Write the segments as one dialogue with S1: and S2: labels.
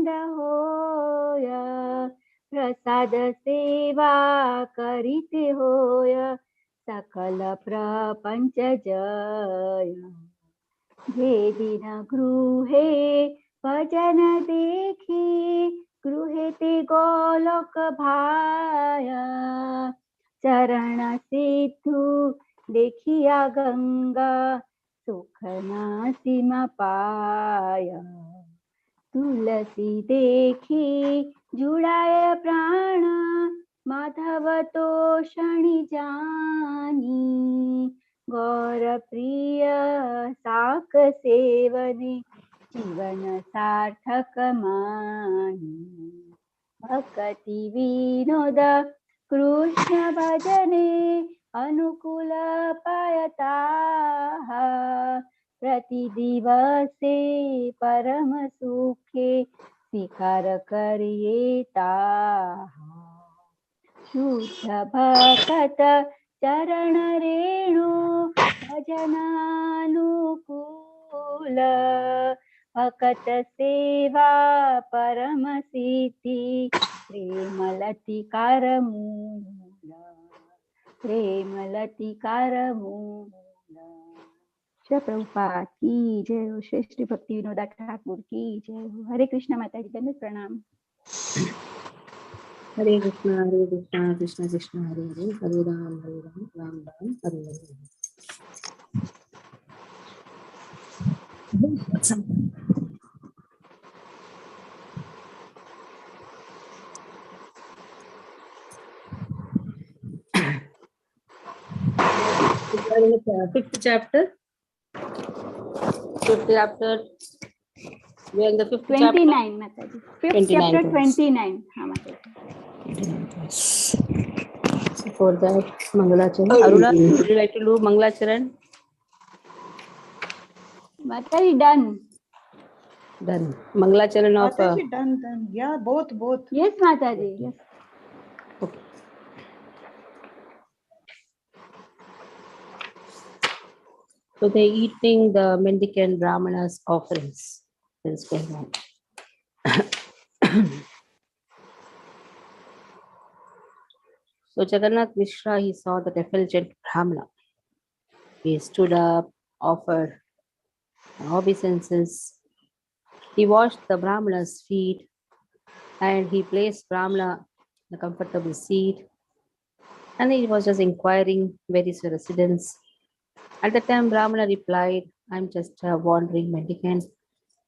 S1: होय, प्रसाद सेवा करीते होय, सकल प्रपंच जय. जे दिन गृहे भजन देखी, गृहे ते गोलोक भाया. चरण सिद्धू देखिया गंगा, सुख नासिमा पाया. तुलसी देखी जुड़ाय प्राण, माधव तो शनि जानी. गौर प्रिय साक सेवने, जीवन सार्थक मानी. भक्ति विनोद कृष्ण भजने, अनुकूल पायता. प्रति दिवसे परम सुखे, स्वीकार करिये ताहा. शुद्ध भक्त चरण रेणु, भजनानुकूल. भक्त सेवा परम सिद्धि, प्रेम लतिकार मूल. प्रेम लतिकार मूल. श्री प्रभुपाद की जय हो. श्री श्री भक्ति विनोदा ठाकुर की जय हो. हरे कृष्ण माता जी, दंड प्रणाम.
S2: हरे कृष्ण कृष्ण कृष्ण हरे हरे, हरे Ram Ram Ram Hare Hare. Fifth chapter. We are in the fifth
S1: 29
S2: chapter.
S1: माता जी. Fifth chapter 29. हाँ माता जी.
S2: For that, Mangalacharan. Aruna, would you like to do Mangalacharan?
S1: माता जी done.
S2: Done. Mangalacharan of.
S3: Done. Yeah, both.
S1: Yes माता जी. Yes.
S2: Okay. So they eating the mendicant brahmanas' offerings. That is going on. So Jagannath Mishra, he saw the effulgent brahmana. He stood up, offered obeisances. He washed the brahmana's feet, and he placed brahmana in a comfortable seat. And he was just inquiring where is your residence. At the time, brahmana replied, "I'm just a wandering mendicant.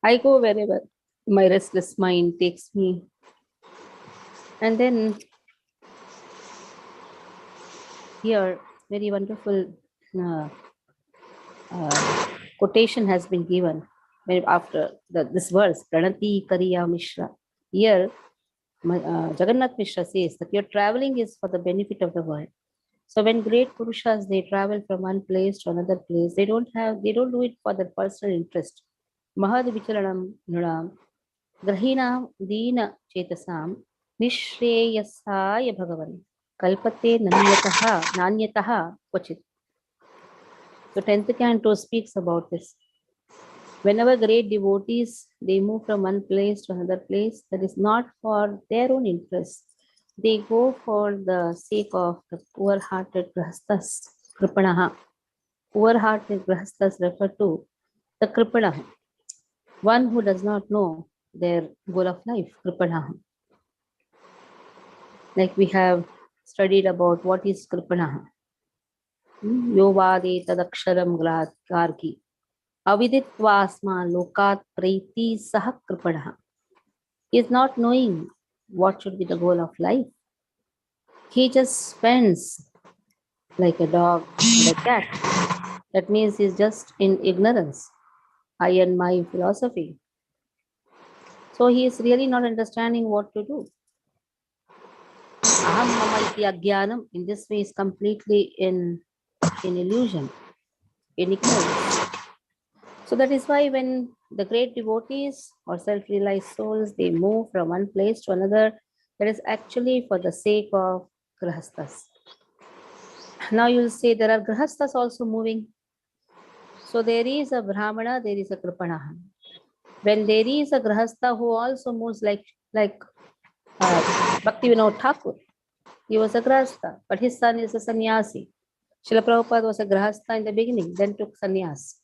S2: I go wherever my restless mind takes me." And then here, very wonderful quotation has been given after this verse, Pranati Kariya Mishra. Here, Jagannath Mishra says that your traveling is for the benefit of the world. So when great Purushas, they travel from one place to another place, they don't do it for their personal interest. Mahad Vicharanam Nudam Grahina Dina Chetasam Nishreyasaya Bhagavan Kalpate Nanyataha Kvachit. So 10th canto speaks about this. Whenever great devotees, they move from one place to another place, that is not for their own interest. They go for the sake of the poor-hearted grahasthas, kripanaha. Poor-hearted grahasthas refer to the kripanaha, one who does not know their goal of life, kripanaha. Like we have studied about what is kripanaha. Yovade tadaksharam gargi. Aviditvasma lokat preeti sah kripanaha. He is not knowing what should be the goal of life. He just spends like a dog and a cat. That means he's just in ignorance, I and my philosophy. So he is really not understanding what to do. Aham mama iti ajnanam, in this way, is completely in illusion, in ignorance. So that is why when the great devotees or self-realized souls, they move from one place to another, that is actually for the sake of grahasthas. Now you will say there are grahasthas also moving. So there is a brahmana, there is a kripanaha. When there is a grahastha who also moves like Bhakti Vinod Thakur, he was a grahastha, but his son is a sannyasi. Srila Prabhupada was a grahastha in the beginning, then took sannyas.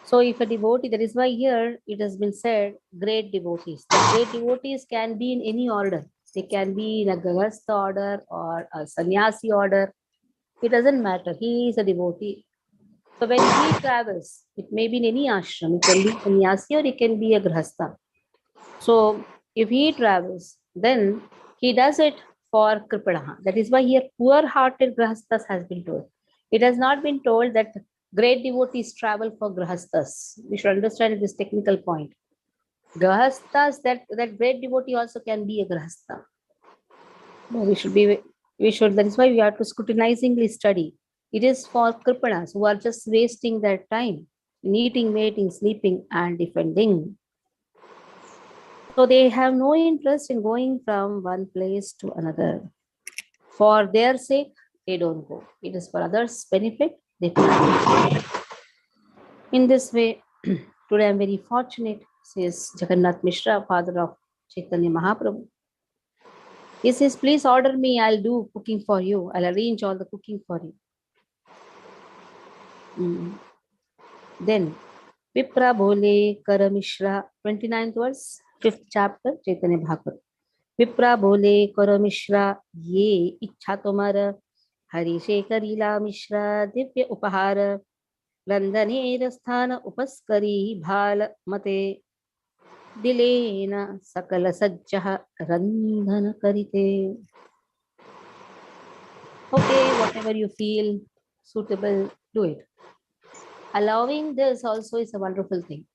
S2: So if a devotee, that is why here it has been said, great devotees. The great devotees can be in any order. They can be in a grahastha order or a sannyasi order. It doesn't matter. He is a devotee. So when he travels, it may be in any ashram. It can be sannyasi or it can be a grahastha. So if he travels, then he does it for kripanaha. That is why here poor-hearted grahasthas has been told. It has not been told that great devotees travel for grahasthas. We should understand this technical point. Grahasthas, that great devotee also can be a grahastha. No, that is why we have to scrutinizingly study. It is for kripanas who are just wasting their time in eating, mating, sleeping, and defending. So they have no interest in going from one place to another. For their sake, they don't go. It is for others' benefit, they travel. In this way, today I am very fortunate, says Jagannath Mishra, father of Chaitanya Mahaprabhu. He says, please order me, I'll do cooking for you. I'll arrange all the cooking for you. Then, Vipra Bhole Kara Mishra, 29th verse, 5th chapter, Chaitanya Bhagavata. विप्रा बोले करो मिश्रा ये इच्छा तुम्हार हरिशेखर लीला मिश्रा दिव्य उपहार रंधनेर स्थान उपस्करी भाल मते दिलेन सकल सज्जः रंधन करिते. Okay, whatever you feel suitable, do it. Allowing this also is a wonderful thing.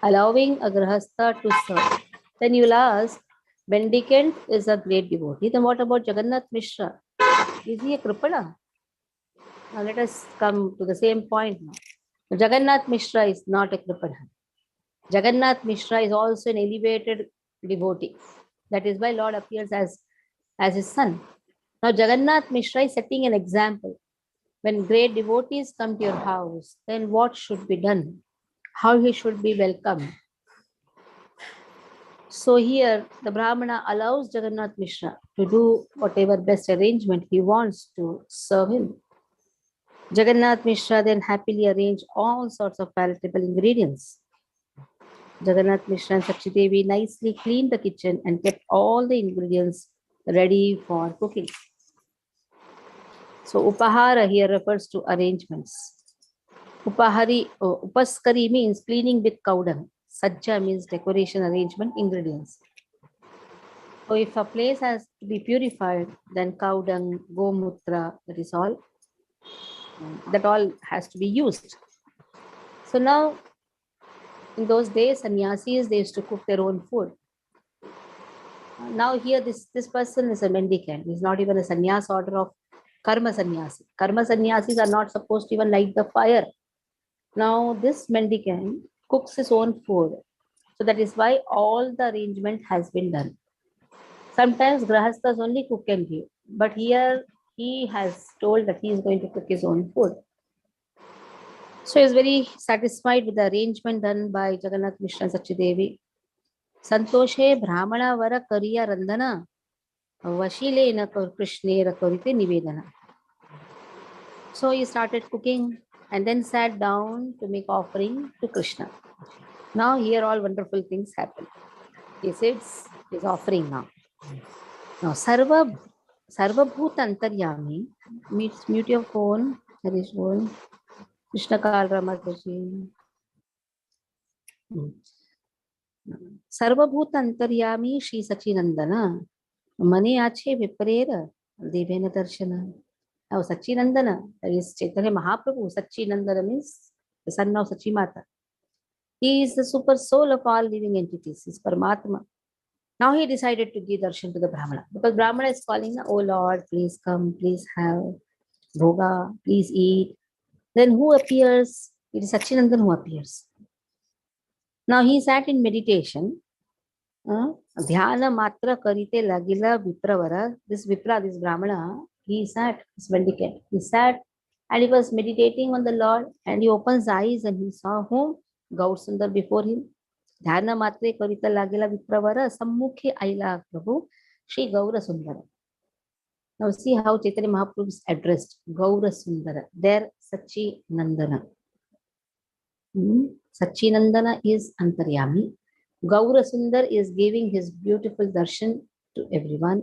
S2: Allowing a grahastha to serve. Then you will ask, Mendicant is a great devotee. Then what about Jagannath Mishra? Is he a kripala? Now let us come to the same point now. Jagannath Mishra is not a kripala. Jagannath Mishra is also an elevated devotee. That is why Lord appears as his son. Now Jagannath Mishra is setting an example. When great devotees come to your house, then what should be done? How he should be welcomed? So here the Brahmana allows Jagannath Mishra to do whatever best arrangement he wants to serve him. Jagannath Mishra then happily arranged all sorts of palatable ingredients. Jagannath Mishra and Sakshi Devi nicely cleaned the kitchen and kept all the ingredients ready for cooking. So Upahara here refers to arrangements. Upaskari means cleaning with cow dung. Sajja means decoration, arrangement, ingredients. So if a place has to be purified, then cow dung, gomutra, that all has to be used. So now, in those days, sannyasis, they used to cook their own food. Now here, this person is a mendicant. He's not even a sannyas order of karma sannyasi. Karma sannyasis are not supposed to even light the fire. Now this mendicant cooks his own food. So that is why all the arrangement has been done. Sometimes grahasthas only cook and give, but here he has told that he is going to cook his own food. So he is very satisfied with the arrangement done by Jagannath Mishra and Sakshi Devi. Santoshe Brahmana Vara Kariya Randana Vashilena Krishnera Karite Nivedana. So he started cooking and then sat down to make offering to Krishna. Now here all wonderful things happen. He sits, his offering now. Now Sarva Bhuta Antaryami, mute your phone, Harish phone. Krishna Kal Ramataji. Sarva Bhuta Antaryami Shri Sachinandana. Mane Ache Viprera Devena Darshana. Now Sachinandana, that is Chaitanya Mahaprabhu. Sachinandana means the son of Sachimata. He is the super soul of all living entities. He is Paramatma. Now he decided to give darshan to the Brahmana. Because Brahmana is calling, oh Lord, please come, please have bhoga, please eat. Then who appears? It is Sachinandan who appears. Now he sat in meditation. Dhyana matra karite lagila vipravara. This Vipra, this Brahmana, he sat, this mendicant. He sat and he was meditating on the Lord, and he opens eyes and he saw whom? Gaur Sundar before him. Dhyana matre kavita lagela vipravara sammukhe aila Prabhu Shri Gaura Sundara. Now see how Chaitanya Mahaprabhu is addressed. Gaura Sundara. There Sachi Nandana. Sachi Nandana is Antaryami. Gaura Sundar is giving his beautiful darshan to everyone.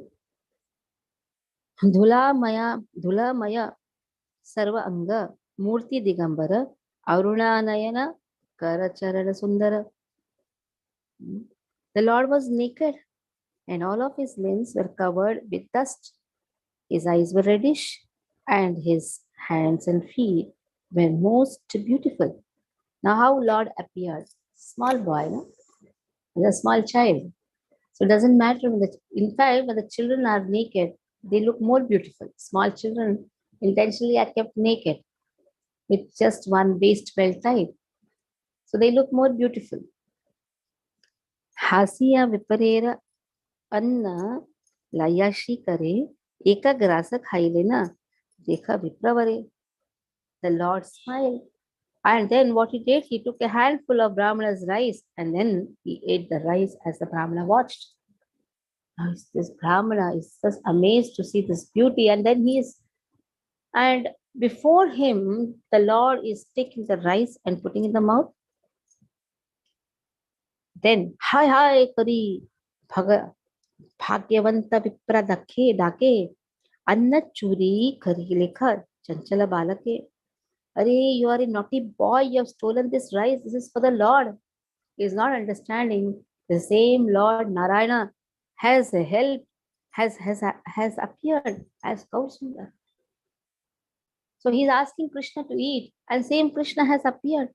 S2: Dhula Maya Sarva Anga Murti Digambara Arunanayana Karacharana Sundara. The Lord was naked and all of his limbs were covered with dust. His eyes were reddish and his hands and feet were most beautiful. Now how Lord appeared? Small boy, no? As a small child. So it doesn't matter in fact, when the children are naked, they look more beautiful. Small children intentionally are kept naked with just one waist belt tied. So they look more beautiful. Hasiya viparera anna layashi kare eka grasa khaile na dekha vipravare. The Lord smiled. And then what he did, he took a handful of Brahmana's rice and then he ate the rice as the Brahmana watched. Now this Brahmana is just amazed to see this beauty, and then and before him, the Lord is taking the rice and putting in the mouth. Then, hi, Kari, Bhagyavanta Vipra Dake, Anna Churi Kari Lekha, Chanchala Balake. Are you are a naughty boy, you have stolen this rice, this is for the Lord. He is not understanding the same Lord Narayana has helped, has appeared as Kausunda. So he is asking Krishna to eat, and same Krishna has appeared.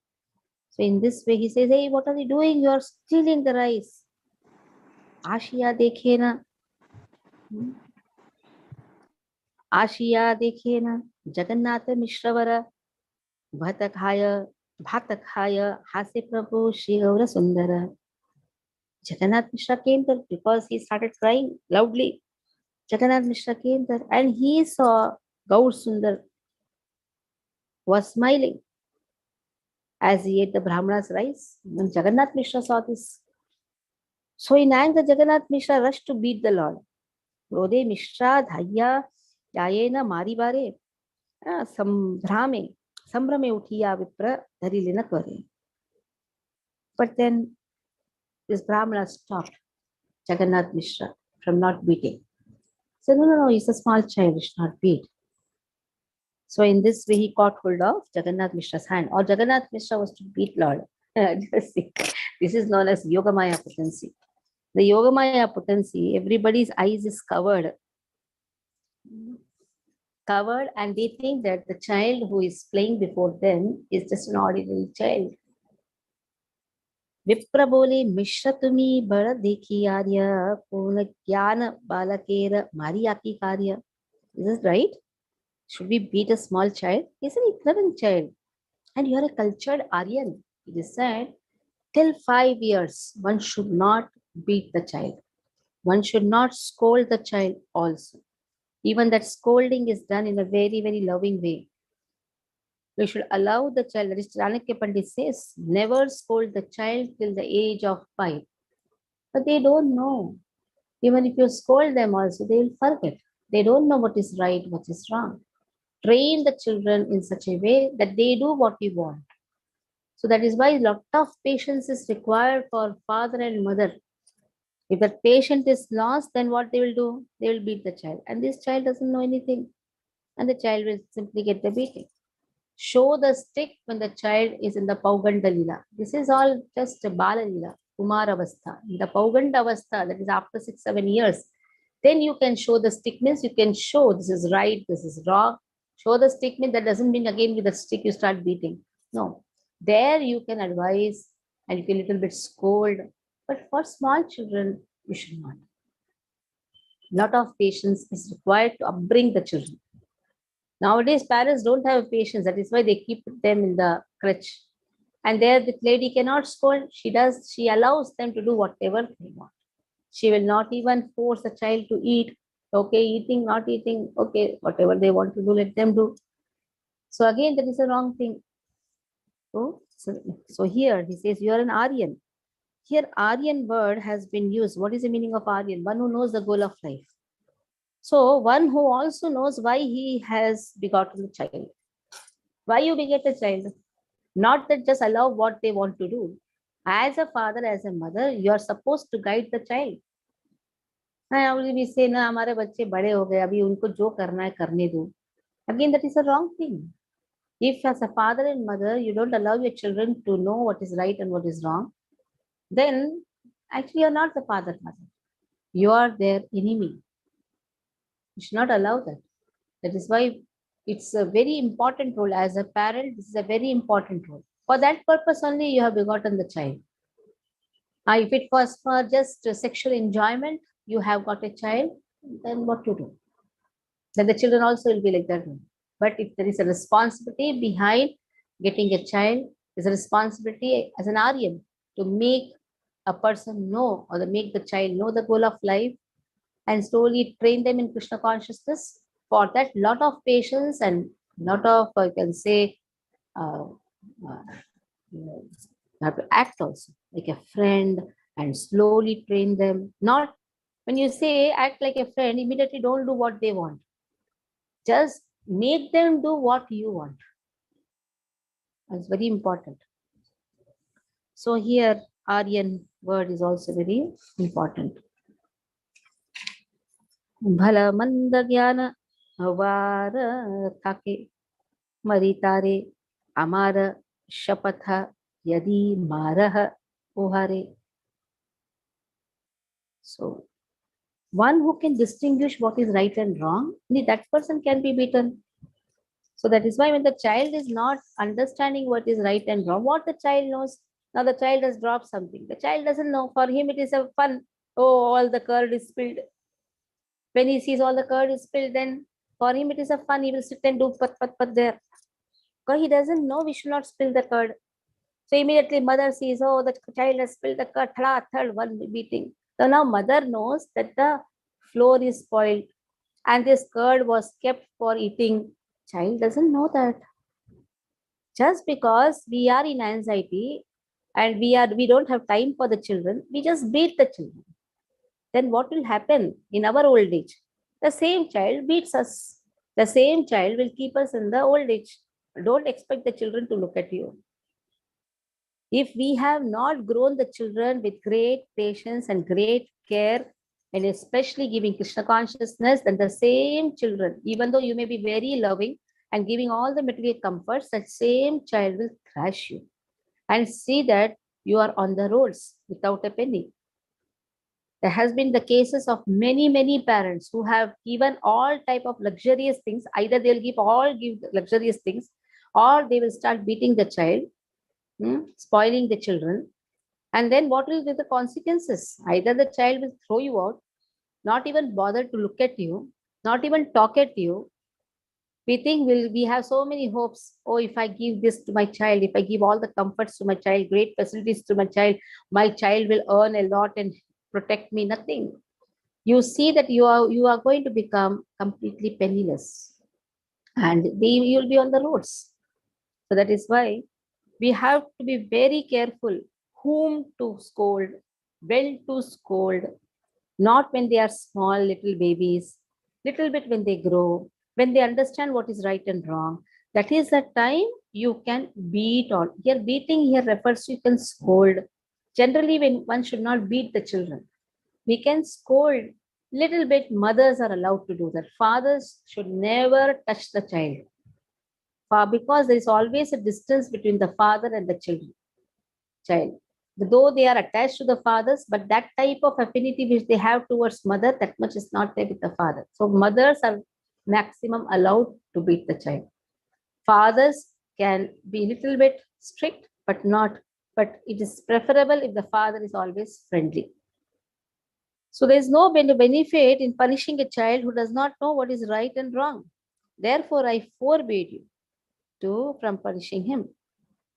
S2: So in this way, he says, hey, what are you doing? You are stealing the rice. Ashiya dekhe na. Ashiya dekhe na. Jagannatha Mishravara. Bhatakhaya. Hase Prabhu Shri Gaura Sundara. Jagannath Mishra came there because he started crying loudly. Jagannath Mishra came there and he saw Gaur Sundar was smiling as he ate the Brahmana's rice. When Jagannath Mishra saw this, so in anger, Jagannath Mishra rushed to beat the Lord. Krode Mishra Dhaya Yayena Maribare Sambrame Uthiya Vipra Dharilina Kare. But then this Brahmana stopped Jagannath Mishra from not beating. He said, no, he's a small child, he should not beat. So in this way, he caught hold of Jagannath Mishra's hand, or Jagannath Mishra was to beat Lord. This is known as Yogamaya potency. The Yogamaya potency, everybody's eyes is covered, and they think that the child who is playing before them is just an ordinary child. Vipra bole Mishra tumi bada dekhi arya purna jnana balakera mariyaki karya. Is this right? Should we beat a small child? He's an ignorant child. And you are a cultured Aryan. It is said, till 5 years, one should not beat the child. One should not scold the child also. Even that scolding is done in a very, very loving way. We should allow the child, that is Chanakya Pandit says, never scold the child till the age of 5. But they don't know. Even if you scold them also, they will forget. They don't know what is right, what is wrong. Train the children in such a way that they do what you want. So that is why a lot of patience is required for father and mother. If the patient is lost, then what they will do? They will beat the child. And this child doesn't know anything. And the child will simply get the beating. Show the stick when the child is in the Pauganda Lila. This is all just a Bala Lila, Kumar Avastha. In the Pauganda Avastha, that is after 6-7 years, then you can show the stick, means you can show this is right, this is wrong. Show the stick, means that doesn't mean again with the stick you start beating. No. There you can advise and you can little bit scold. But for small children, you should not. Lot of patience is required to upbring the children. Nowadays, parents don't have patience. That is why they keep them in the crutch. And there the lady cannot scold. She allows them to do whatever they want. She will not even force the child to eat. Okay, eating, not eating. Okay, whatever they want to do, let them do. So again, that is a wrong thing. So So here he says, you are an Aryan. Here, Aryan word has been used. What is the meaning of Aryan? One who knows the goal of life. So one who also knows why he has begotten the child. Why you beget a child? Not that just allow what they want to do. As a father, as a mother, you are supposed to guide the child. We say, ना हमारे बच्चे बड़े हो गए, अभी उनको जो करना है करने दो. Again, that is a wrong thing. If as a father and mother, you don't allow your children to know what is right and what is wrong, then actually you're not the father, mother. You are their enemy. You should not allow that. That is why it's a very important role. As a parent, this is a very important role. For that purpose only, you have begotten the child. If it was for just sexual enjoyment, you have got a child, then what to do? Then the children also will be like that. But if there is a responsibility behind getting a child, there's a responsibility as an Aryan to make a person know, or to make the child know the goal of life and slowly train them in Krishna consciousness. For that, lot of patience and lot of, I can say, uh, you have to act also like a friend and slowly train them. Not when you say act like a friend, immediately don't do what they want. Just make them do what you want. That's very important. So here, Aryan word is also very important. Bhala manda jnana avara thake maritare amara shapatha yadi marah ohare. So one who can distinguish what is right and wrong, only that person can be beaten. So that is why when the child is not understanding what is right and wrong, what the child knows, now the child has dropped something. The child doesn't know. For him, it is a fun. Oh, all the curd is spilled. When he sees all the curd is spilled, then for him it is a fun. He will sit and do pat there. Because he doesn't know we should not spill the curd. So immediately mother sees, oh, the child has spilled the curd, third one beating. So now mother knows that the floor is spoiled and this curd was kept for eating. Child doesn't know that. Just because we are in anxiety and we don't have time for the children, we just beat the children. Then what will happen in our old age? The same child beats us. The same child will keep us in the old age. Don't expect the children to look at you. If we have not grown the children with great patience and great care, and especially giving Krishna consciousness, then the same children, even though you may be very loving and giving all the material comforts, that same child will crush you and see that you are on the roads without a penny. There has been the cases of many parents who have given all type of luxurious things. Either they'll give luxurious things, or they will start beating the child, spoiling the children. And then what will be the consequences? Either the child will throw you out, not even bother to look at you, not even talk at you. We think we have so many hopes. Oh, if I give this to my child, if I give all the comforts to my child, great facilities to my child will earn a lot and protect me. Nothing. You see that you are going to become completely penniless, and you'll be on the roads. So that is why we have to be very careful whom to scold, when to scold, not when they are small little babies, little bit when they grow, when they understand what is right and wrong. That is the time you can beat on. Here, beating here refers to you can scold. Generally, when one should not beat the children, we can scold little bit. Mothers are allowed to do that. Fathers should never touch the child, because there is always a distance between the father and the child. Though they are attached to the fathers, but that type of affinity which they have towards mother, that much is not there with the father. So mothers are maximum allowed to beat the child. Fathers can be a little bit strict, but it is preferable if the father is always friendly. So there is no benefit in punishing a child who does not know what is right and wrong. Therefore, I forbid you from punishing him.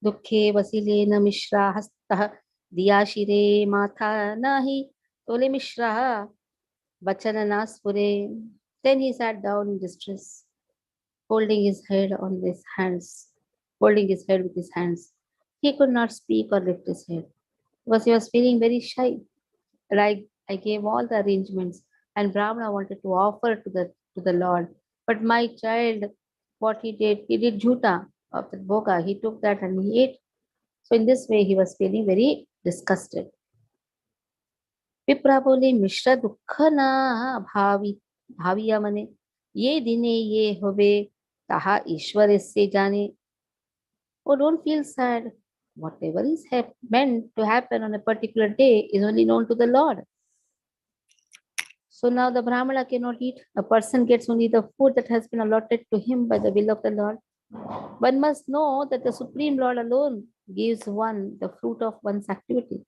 S2: Dukhe vasilena mishra hastah diyashire matha nahi tole mishra vachananaspure. Then he sat down in distress, holding his head with his hands. He could not speak or lift his head because he was feeling very shy. And I gave all the arrangements, and Brahmana wanted to offer to the Lord. But my child, what he did jhuta of the bhoga. He took that and he ate. So in this way, he was feeling very disgusted. विप्रा बोले मिश्र दुख ना भाविया मने ये दिने ये होवे ताहा ईश्वर से जाने. Oh, don't feel sad. Whatever is meant to happen on a particular day is only known to the Lord. So now the Brahmana cannot eat. A person gets only the food that has been allotted to him by the will of the Lord. One must know that the Supreme Lord alone gives one the fruit of one's activity.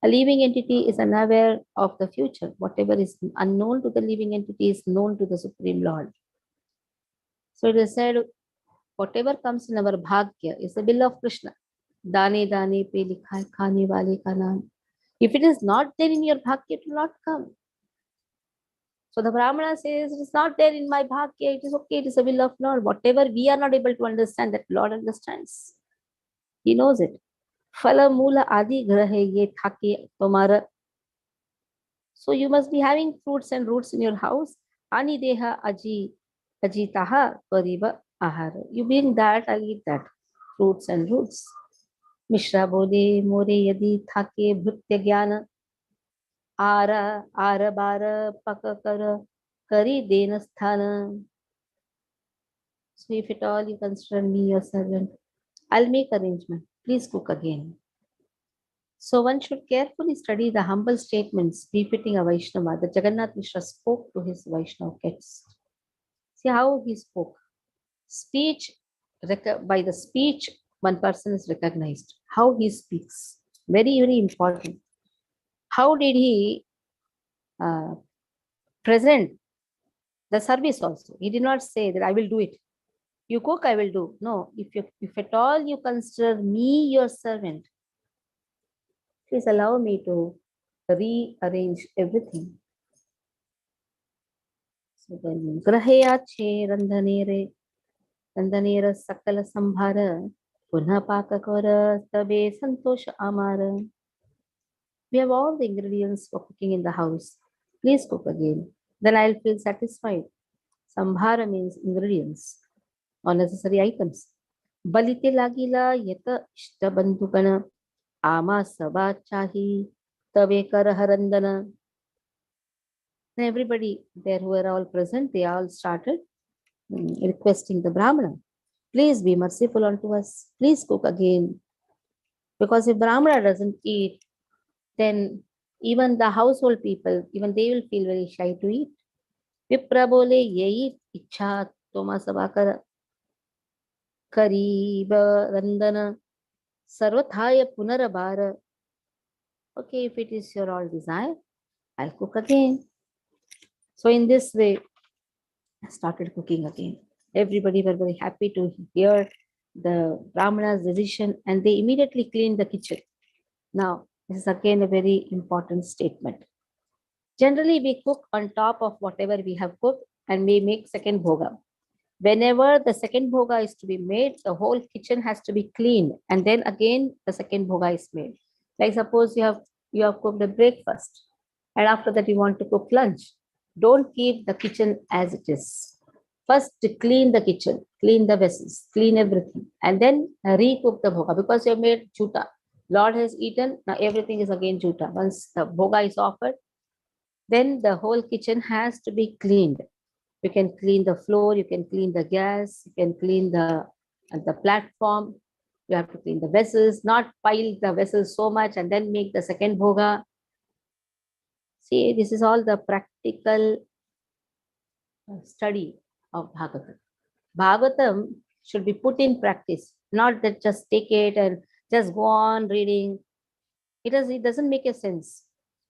S2: A living entity is unaware of the future. Whatever is unknown to the living entity is known to the Supreme Lord. So it is said, whatever comes in our bhagya is the will of Krishna. Dane dane pe likha hai khane wale ka naam. If it is not there in your bhagya, it will not come. So the Brahmana says, it is not there in my bhagya, it is okay, it is the will of Lord. Whatever we are not able to understand, that Lord understands. He knows it. Phala mula adi grahe ye thake tomara. So you must be having fruits and roots in your house. Ani deha ajitaha pariva ahara. You bring that, I'll eat that. Fruits and roots. Mishra bole more yadi thake bhutya jnana. Ara bara pakakara kari dena sthana. So if at all you consider me your servant, I'll make arrangement. Please cook again. So one should carefully study the humble statements befitting a Vaishnava that Jagannath Mishra spoke to his Vaishnava guests. See how he spoke. By the speech, one person is recognized. How he speaks. Very, very important. How did he present the service also? He did not say that I will do it. You cook, I will do. No, if at all you consider me your servant, please allow me to rearrange everything. So then, grahayache randhanere sakala sambhara punha pakakora tabe santosha amara. We have all the ingredients for cooking in the house. Please cook again. Then I'll feel satisfied. Sambhara means ingredients or necessary items. Balite lagila yata ishta bandhugana ama sabha chahi tabe karaharandana. And everybody there who were all present, they all started requesting the Brahmana, please be merciful unto us. Please cook again. Because if Brahmana doesn't eat, then even the household people, even they will feel very shy to eat. Vipra bole yehi ichha toma sabakara kariba randana sarvathaya punarabara. Okay, if it is your all desire, I'll cook again. So in this way, I started cooking again. Everybody were very happy to hear the Brahmana's decision, and they immediately cleaned the kitchen. Now, this is again a very important statement. Generally, we cook on top of whatever we have cooked, and we make second bhoga. Whenever the second bhoga is to be made, the whole kitchen has to be cleaned, and then again the second bhoga is made. Like suppose you have cooked a breakfast, and after that you want to cook lunch. Don't keep the kitchen as it is. First, clean the kitchen, clean the vessels, clean everything, and then recook the bhoga because you have made juta. Lord has eaten, now everything is again juta. Once the bhoga is offered, then the whole kitchen has to be cleaned. You can clean the floor, you can clean the gas, you can clean the platform. You have to clean the vessels, not pile the vessels so much and then make the second bhoga. See, this is all the practical study of Bhagavatam. Bhagavatam should be put in practice, not that just take it and just go on reading. It doesn't make a sense.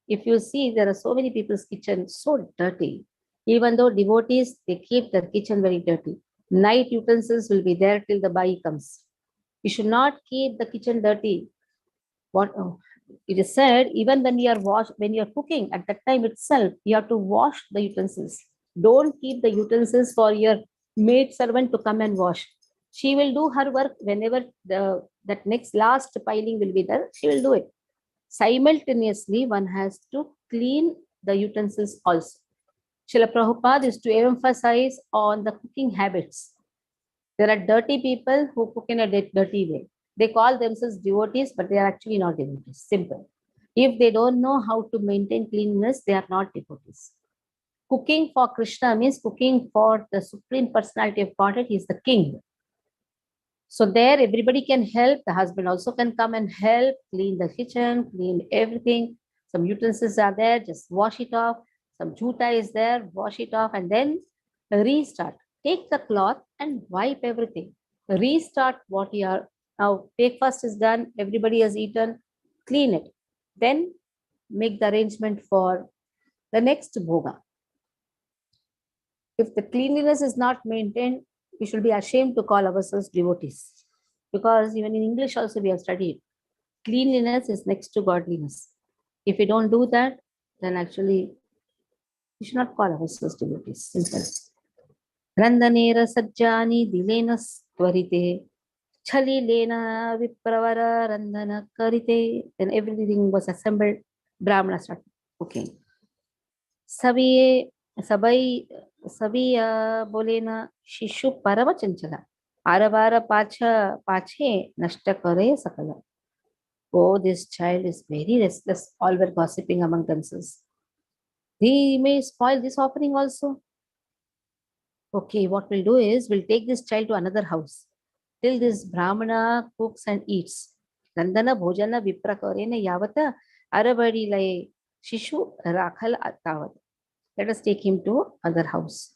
S2: If you see, there are so many people's kitchen so dirty. Even though devotees, they keep their kitchen very dirty. Night utensils will be there till the bai comes. You should not keep the kitchen dirty. It is said, even when you are cooking, at that time itself, you have to wash the utensils. Don't keep the utensils for your maid servant to come and wash. She will do her work whenever that next last piling will be there. She will do it. Simultaneously, one has to clean the utensils also. Srila Prabhupada is to emphasize on the cooking habits. There are dirty people who cook in a dirty way. They call themselves devotees, but they are actually not devotees. Simple. If they don't know how to maintain cleanliness, they are not devotees. Cooking for Krishna means cooking for the Supreme Personality of Godhead. He is the king. So there everybody can help. The husband also can come and help, clean the kitchen, clean everything. Some utensils are there, just wash it off. Some juta is there, wash it off, and then restart. Take the cloth and wipe everything. Restart what you are. Now breakfast is done, everybody has eaten, clean it. Then make the arrangement for the next bhoga. If the cleanliness is not maintained, we should be ashamed to call ourselves devotees. Because even in English also we have studied, cleanliness is next to godliness. If we don't do that, then actually we should not call ourselves devotees. Simple. Randanera sajjani dilena stvarite chalilena vipravara randana karite. Then everything was assembled. Brahmana started cooking. सभी बोले ना शिशु परम चंचला आरवार पाछे नष्ट करे सकल. Oh, this child is very restless. All were gossiping among themselves. He may spoil this offering also. Okay, what we'll do is we'll take this child to another house till this Brahmana cooks and eats. Randana bhojana vipra karena yavata arabadi lai shishu rakhal atavat. Let us take him to other house.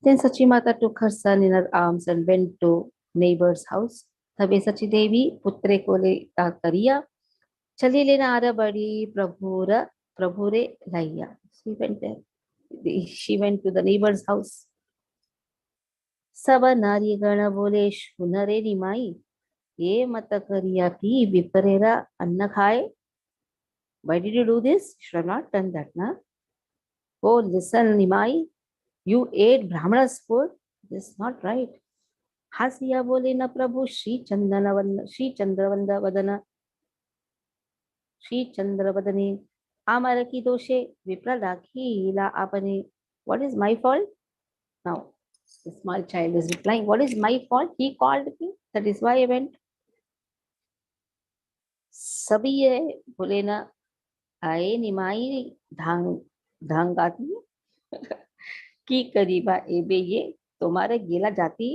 S2: Then Sachi Mata took her son in her arms and went to neighbor's house. Tabe Sachi Devi putre kole kariya chali lena arabadi prabhure laiya. She went there. She went to the neighbor's house. Saba nari gana bole shunare nimai ye mata kariya ki viparera anna khaye. Why did you do this? You should have not done that, na? Oh, listen, Nimai. You ate Brahmana's food? This is not right. Hasiya bole na Prabhu Shri Chandravanda Vadane Amaraki doshe Vipradaki la apane. What is my fault? Now, the small child is replying, what is my fault? He called me. That is why I went. Sabiye bole na aye Nimai dhangati की करीबा एबे ये तुम्हारे गेला जाती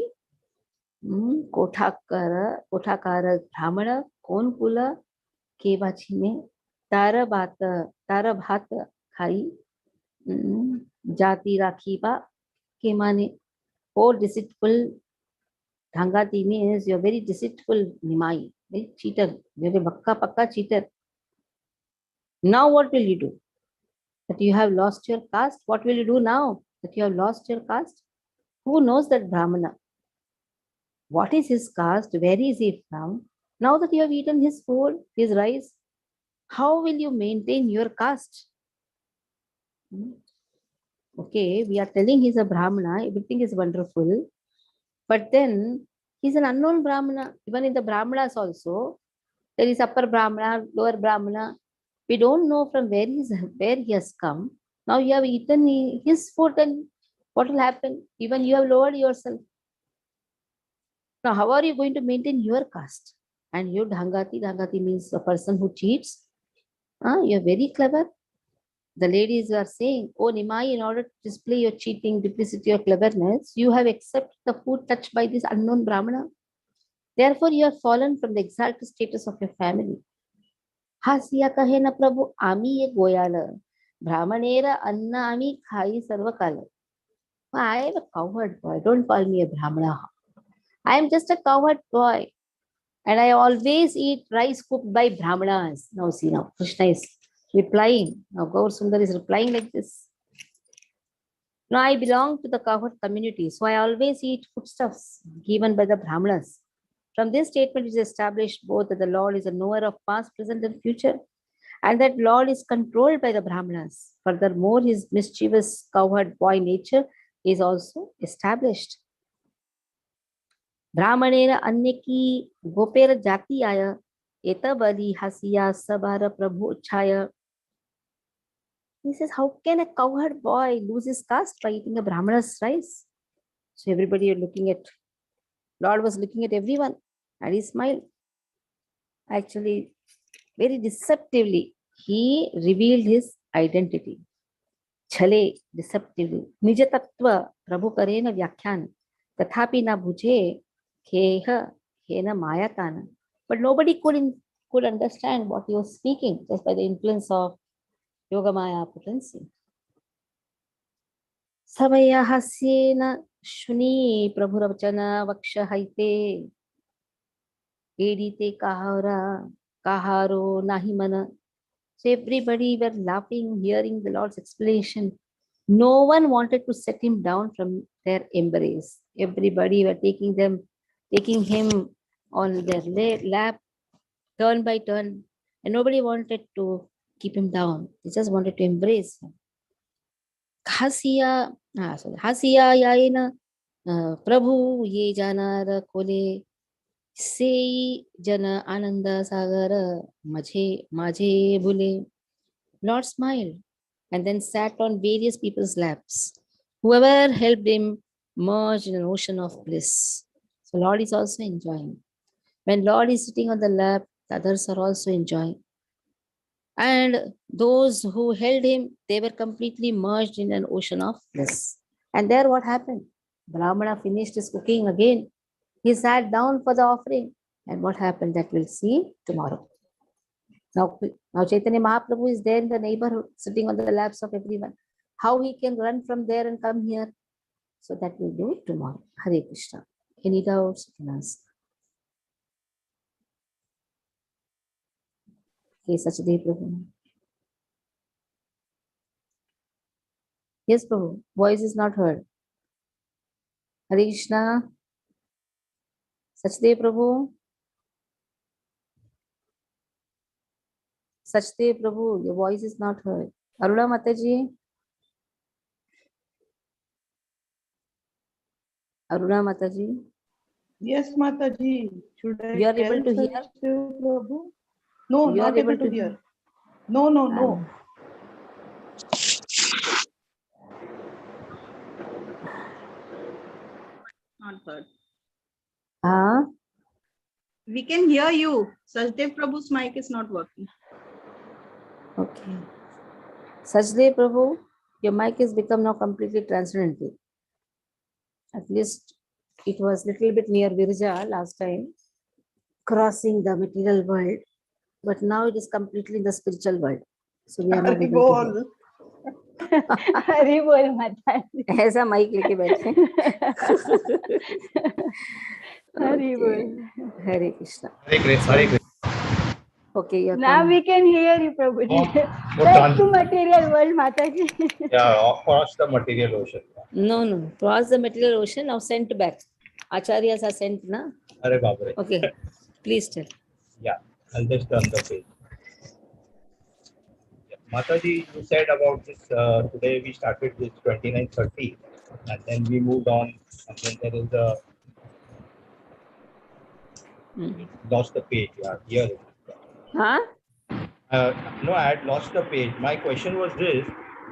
S2: कोठाकार ब्राह्मण कोण कुल केवाची में तार भात खाई जाती राखी बा के माने ओ deceitful dhangati means you're very deceitful nimai, very cheater, you're a bakka pakka cheater. Now what will you do? That you have lost your caste, what will you do now that you have lost your caste? Who knows that Brahmana? What is his caste? Where is he from? Now that you have eaten his food, his rice, how will you maintain your caste? Okay, we are telling he's a Brahmana, everything is wonderful, but then he's an unknown Brahmana. Even in the Brahmanas also, there is upper Brahmana, lower Brahmana. We don't know from where he has come. Now you have eaten his food, then what will happen? Even you have lowered yourself. Now, how are you going to maintain your caste? And you Dhangati means a person who cheats. You're very clever. The ladies are saying, oh Nimai, in order to display your cheating, duplicity, or cleverness, you have accepted the food touched by this unknown Brahmana. Therefore, you have fallen from the exalted status of your family. Hasiya kahe na Prabhu, ami ye goyala. Brahmanera anna ami khai sarvakala. I am a cowherd boy. Don't call me a Brahmana. I am just a cowherd boy. And I always eat rice cooked by Brahmanas. Now see, now Krishna is replying. Now Gaur Sundar is replying like this. Now I belong to the cowherd community, so I always eat foodstuffs given by the Brahmanas. From this statement is established both that the Lord is a knower of past, present, and future, and that Lord is controlled by the Brahmanas. Furthermore, his mischievous cowherd boy nature is also established. ब्राह्मणेन अन्यकी गोपेर जाति आय एतबली हसिया सबार प्रभु छाय. He says, how can a cowherd boy lose his caste by eating a brahmana's rice? So everybody are looking at, Lord was looking at everyone and he smiled. Actually, very deceptively, he revealed his identity. Chale, deceptively. Nija tattva prabhu karena vyakhyan. Tathapi na bhuje kheha hena mayatana. But nobody could understand what he was speaking just by the influence of Yogamaya potency. Savaya hasyena shuni prabhuravachana vakshahaite edite kaharo nahimana. So everybody were laughing, hearing the Lord's explanation. No one wanted to set him down from their embrace. Everybody were taking him on their lap, turn by turn, and nobody wanted to keep him down. They just wanted to embrace him. Hasiya yaina Prabhu ye janar kole se jana ananda sagara majhe bhule. Lord smiled and then sat on various people's laps. Whoever helped him merged in an ocean of bliss. So Lord is also enjoying. When Lord is sitting on the lap, the others are also enjoying. And those who held him, they were completely merged in an ocean of bliss. And there what happened? Brahmana finished his cooking again. He sat down for the offering. And what happened? That we'll see tomorrow. Now Chaitanya Mahaprabhu is there in the neighborhood, sitting on the laps of everyone. How he can run from there and come here? So that we'll do tomorrow. Hare Krishna. Any doubts you can ask? Okay, Sachadev Prabhu. Yes, Prabhu. Voice is not heard. Hare Krishna. Sachadev Prabhu. Sachadev Prabhu, your voice is not heard. Aruna Mataji. Aruna Mataji.
S3: Yes, Mataji. Should I
S2: You are
S3: tell
S2: able to hear?
S3: Sachdev Prabhu? No,
S2: You are
S3: not able to hear. No.
S1: Not heard.
S2: Ah,
S1: We can hear you. Sachdev Prabhu's mic is not working.
S2: okay. Sachadev Prabhu, your mic has become now completely transcendental. At least it was little bit near Virja last time, crossing the material world, but now it is completely in the spiritual world. So we are not able to hear.
S1: हरी बोल माताजी.
S2: ऐसा mic लेके बैठे.
S1: हरी बोल.
S2: Hare Krishna.
S4: Hare Krishna.
S2: Okay, you
S1: Now we can hear you, Prabhuji.
S4: Oh,
S1: Back to material world, Mataji.
S4: Yeah, across the material ocean.
S2: No. Cross the material ocean, now sent back. Acharyas are sent, na?
S4: Hare Babre.
S2: Okay, please tell.
S4: Yeah, I'll just turn the page. Yeah. Mataji, you said about this, today we started with 29:30 and then we moved on and then there is a, lost the page. Yeah, here.
S2: Huh?
S4: No, I had lost the page. My question was this,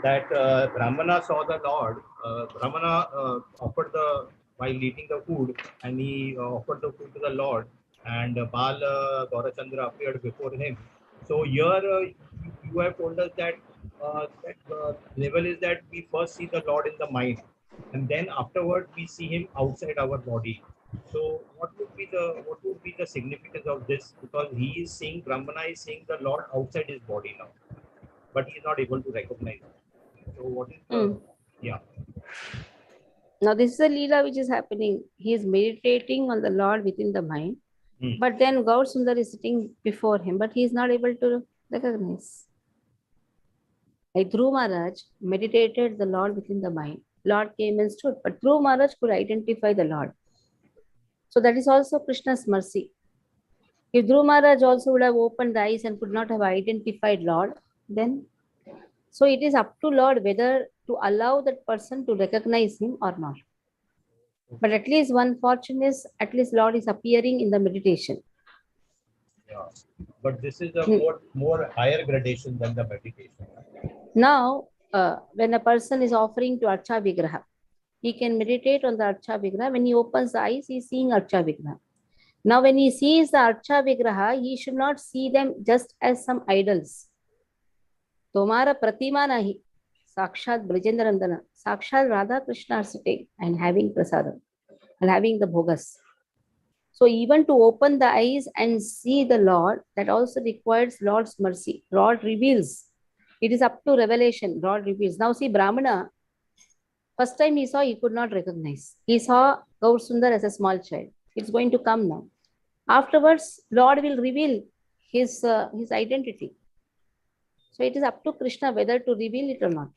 S4: that Brahmana saw the Lord, Brahmana offered while eating the food, and he offered the food to the Lord, and Bal Gaurachandra appeared before him. So here you have told us that level is that we first see the Lord in the mind, and then afterward we see him outside our body. So what would be the significance of this? Because he is seeing, Brahmana is seeing the Lord outside his body now, but he is not able to recognize it. So what is the yeah?
S2: Now this is a Leela which is happening. He is meditating on the Lord within the mind. But then Gaur Sundar is sitting before him, but he is not able to recognize. Like Dhruv Maharaj meditated the Lord within the mind. Lord came and stood, but Dhruv Maharaj could identify the Lord. So that is also Krishna's mercy. If Dhruv Maharaj also would have opened the eyes and could not have identified Lord, then so it is up to Lord whether to allow that person to recognize him or not. But at least one fortune is, at least Lord is appearing in the meditation.
S4: Yeah. But this is a
S2: Hmm.
S4: more higher gradation than the meditation.
S2: Now, when a person is offering to Archa Vigraha, he can meditate on the Archa Vigraha. When he opens the eyes, he is seeing Archa Vigraha. Now, when he sees the Archa Vigraha, he should not see them just as some idols. Tomara Pratima nahi, Sakshat Brajendra Sakshat Radha Krishna are sitting and having prasadam and having the bhogas. So even to open the eyes and see the Lord, that also requires Lord's mercy. Lord reveals. It is up to revelation. Lord reveals. Now see Brahmana, first time he saw, he could not recognize. He saw Gaur Sundar as a small child. It's going to come now. Afterwards, Lord will reveal his identity. So it is up to Krishna whether to reveal it or not.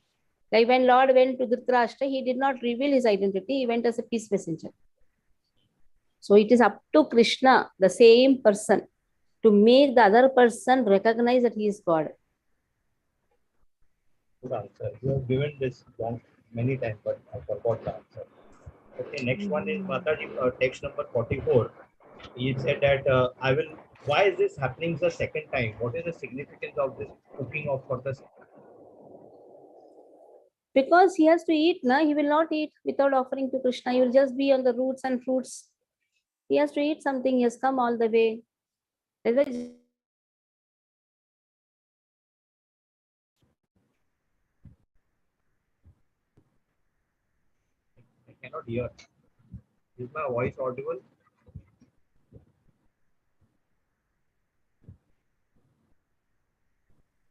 S2: Like when Lord went to Dhritarashtra, he did not reveal his identity. He went as a peace messenger. So it is up to Krishna, the same person, to make the other person recognize that he is God.
S4: Good answer. You have given this long many times, but I forgot the answer. Okay, next one is Mataji, text number 44. He said that I will. Why is this happening the second time? What is the significance of this cooking of for the?
S2: Because he has to eat, na? He will not eat without offering to Krishna. He will just be on the roots and fruits. He has to eat something. He has come all the way. That's why
S4: I cannot hear. Is my voice audible?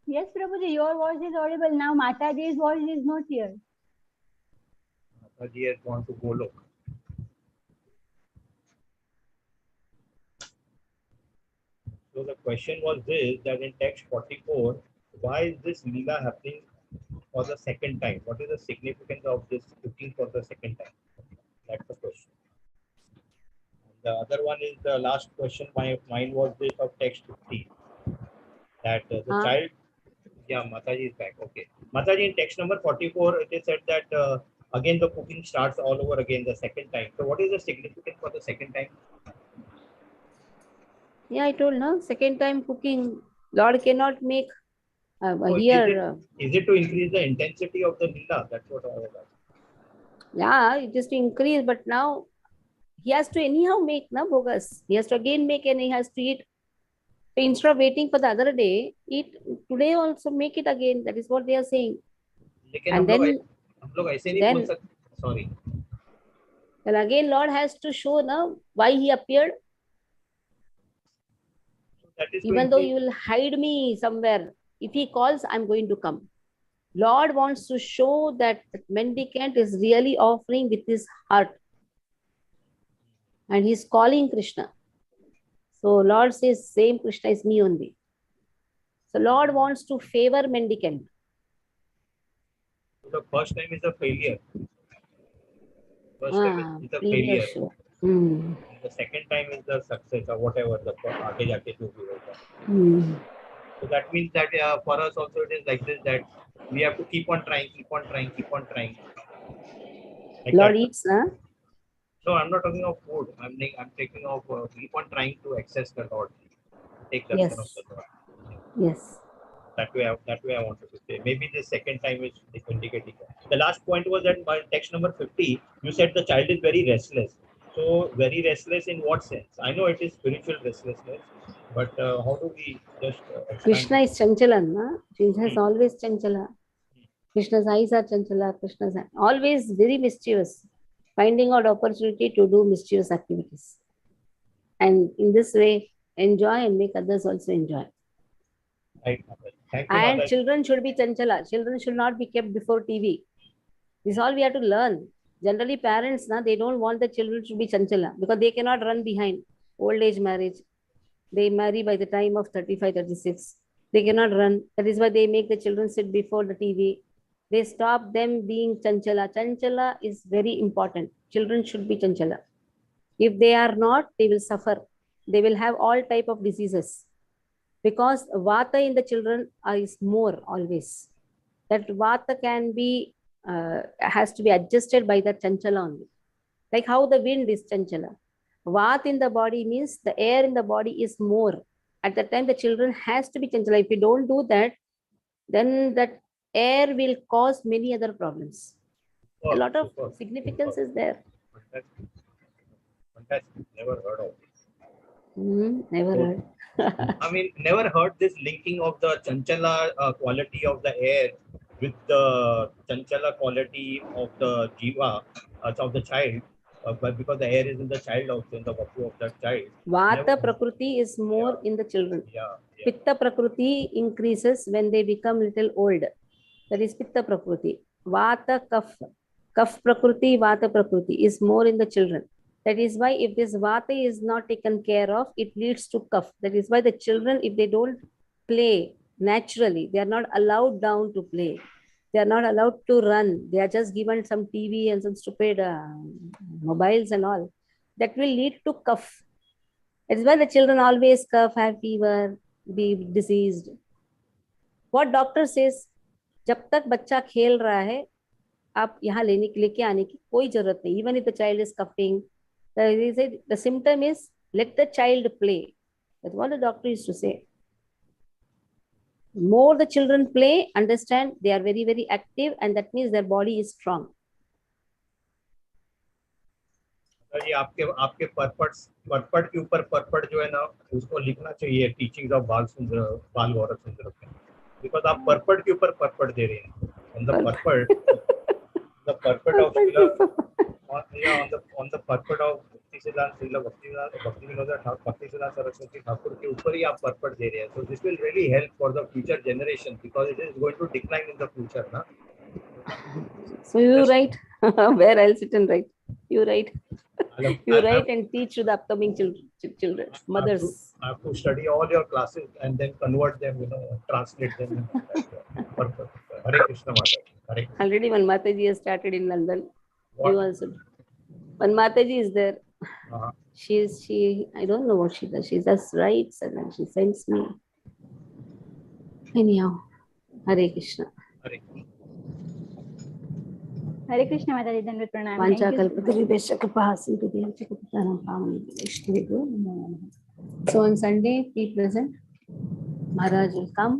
S5: Yes, Prabhuji, your voice is audible. Now Mataji's voice is not here.
S4: Mataji has gone to Golok. So the question was this, that in text 44, why is this Leela happening for the second time? What is the significance of this cooking for the second time? That's the question. The other one is the last question. Mine was this of text 50. That the child, yeah, Mataji is back. Okay. Mataji, in text number 44, it is said that again the cooking starts all over again the second time. So what is the significance for the second time?
S2: yeah, I told no. Second time cooking, Lord cannot make
S4: Or
S2: here.
S4: Is it to increase the intensity of the Leela? That's what I was asking.
S2: Yeah, it is to increase, but now he has to anyhow make na bogus. He has to again make and he has to eat. So instead of waiting for the other day, eat today also make it again. That is what they are saying.
S4: लेकिन
S2: And
S4: हम लोग ऐसे नहीं बोल
S2: then
S4: सकते. Sorry.
S2: well again Lord has to show now why he appeared.
S4: That is
S2: Even though you will hide me somewhere, if he calls, I'm going to come. Lord wants to show that the mendicant is really offering with his heart. And he's calling Krishna. So Lord says, same Krishna is me only. So Lord wants to favor mendicant.
S4: So the first time is a failure. First time is a
S2: Failure.
S4: failure.
S2: Sure.
S4: And the second time is the success or whatever the आगे जाके जो भी होगा. So that means that for us also it is like this, that we have to keep on trying, keep on trying, keep on trying. Like
S2: Lord
S4: that.
S2: eats, huh?
S4: No, I'm not talking of food. I'm taking of keep on trying to access the Lord, take the darshan of the Lord.
S2: Yes.
S4: That way I wanted to say. Maybe the second time is indicating. The last point was that by text number 50, you said the child is very restless. So very restless in what sense? I know it is spiritual restlessness, but how do we just expand?
S2: Krishna is chanchala, na? Krishna is always chanchala. Krishna's eyes are chanchala. Krishna's always very mischievous, finding out opportunity to do mischievous activities. And in this way, enjoy and make others also enjoy.
S4: Right, thank you,
S2: and
S4: Mataji.
S2: Children should be chanchala. Children should not be kept before TV. This is all we have to learn. Generally, parents, they don't want the children to be chanchala because they cannot run behind old age marriage. They marry by the time of 35, 36. They cannot run. That is why they make the children sit before the TV. They stop them being chanchala. Chanchala is very important. Children should be chanchala. If they are not, they will suffer. They will have all type of diseases. Because vata in the children is more always. That vata can be, has to be adjusted by the chanchala only. Like how the wind is chanchala. Vat in the body means the air in the body is more. At that time, the children has to be chanchala. If you don't do that, then that air will cause many other problems. A lot of
S4: Super,
S2: significance
S4: super.
S2: is there.
S4: Fantastic. Fantastic. Never heard of this.
S2: Never
S4: So,
S2: heard.
S4: I mean, never heard this linking of the chanchala quality of the air with the chanchala quality of the jiva, of the child, but because the air is in the child also, in the vapu of that child.
S2: Vata prakriti is more
S4: Yeah.
S2: in the children.
S4: Yeah, yeah.
S2: Pitta prakriti increases when they become little old. That is Pitta prakriti. Vata kaf prakriti, Vata prakriti is more in the children. That is why if this Vata is not taken care of, it leads to kaf. That is why the children, if they don't play naturally, they are not allowed down to play. They are not allowed to run. They are just given some TV and some stupid mobiles and all. That will lead to kaf. That is why the children always cough, have fever, be diseased. What doctor says, जब तक बच्चा खेल रहा है आप यहाँ लेके आने की कोई जरूरत नहीं. Even if the child is coughing, the symptom is let the child play. That's what the doctor used to say. More the children play, understand they are very, very active, and that means their body is strong.
S4: ये आपके purport के ऊपर purport जो है ना उसको लिखना चाहिए टीचिंग्स ऑफ बाल गौरव सुंदर बिकॉज आप परपट के ऊपर परपट दे रहे हैं on the purport of on the purport of Bhakti Siddhanta Saraswati Thakur के ऊपर ही आप परपट दे रहे हैं. So this will really help for the future generation because it is going to decline in the future, na?
S2: So you write. Where else it can write? You write. You write and teach to the upcoming children, mothers.
S4: I have to study all your classes and then convert them, translate them. Hare Krishna Mata. Hare Krishna.
S2: Already one Mataji has started in London.
S4: What?
S2: You also. One Mataji is there.
S4: Uh-huh.
S2: She I don't know what she does. She just writes and then she sends me. Anyhow, Hare Krishna.
S4: Hare Krishna.
S5: Hare Krishna, Mataji, Dandavat Pranam.
S2: Vancha
S5: Thank you.
S2: kalpatarubhesha kripasim tudhyam chakapataram pavanam. So on Sunday, be present. Maharaj will come.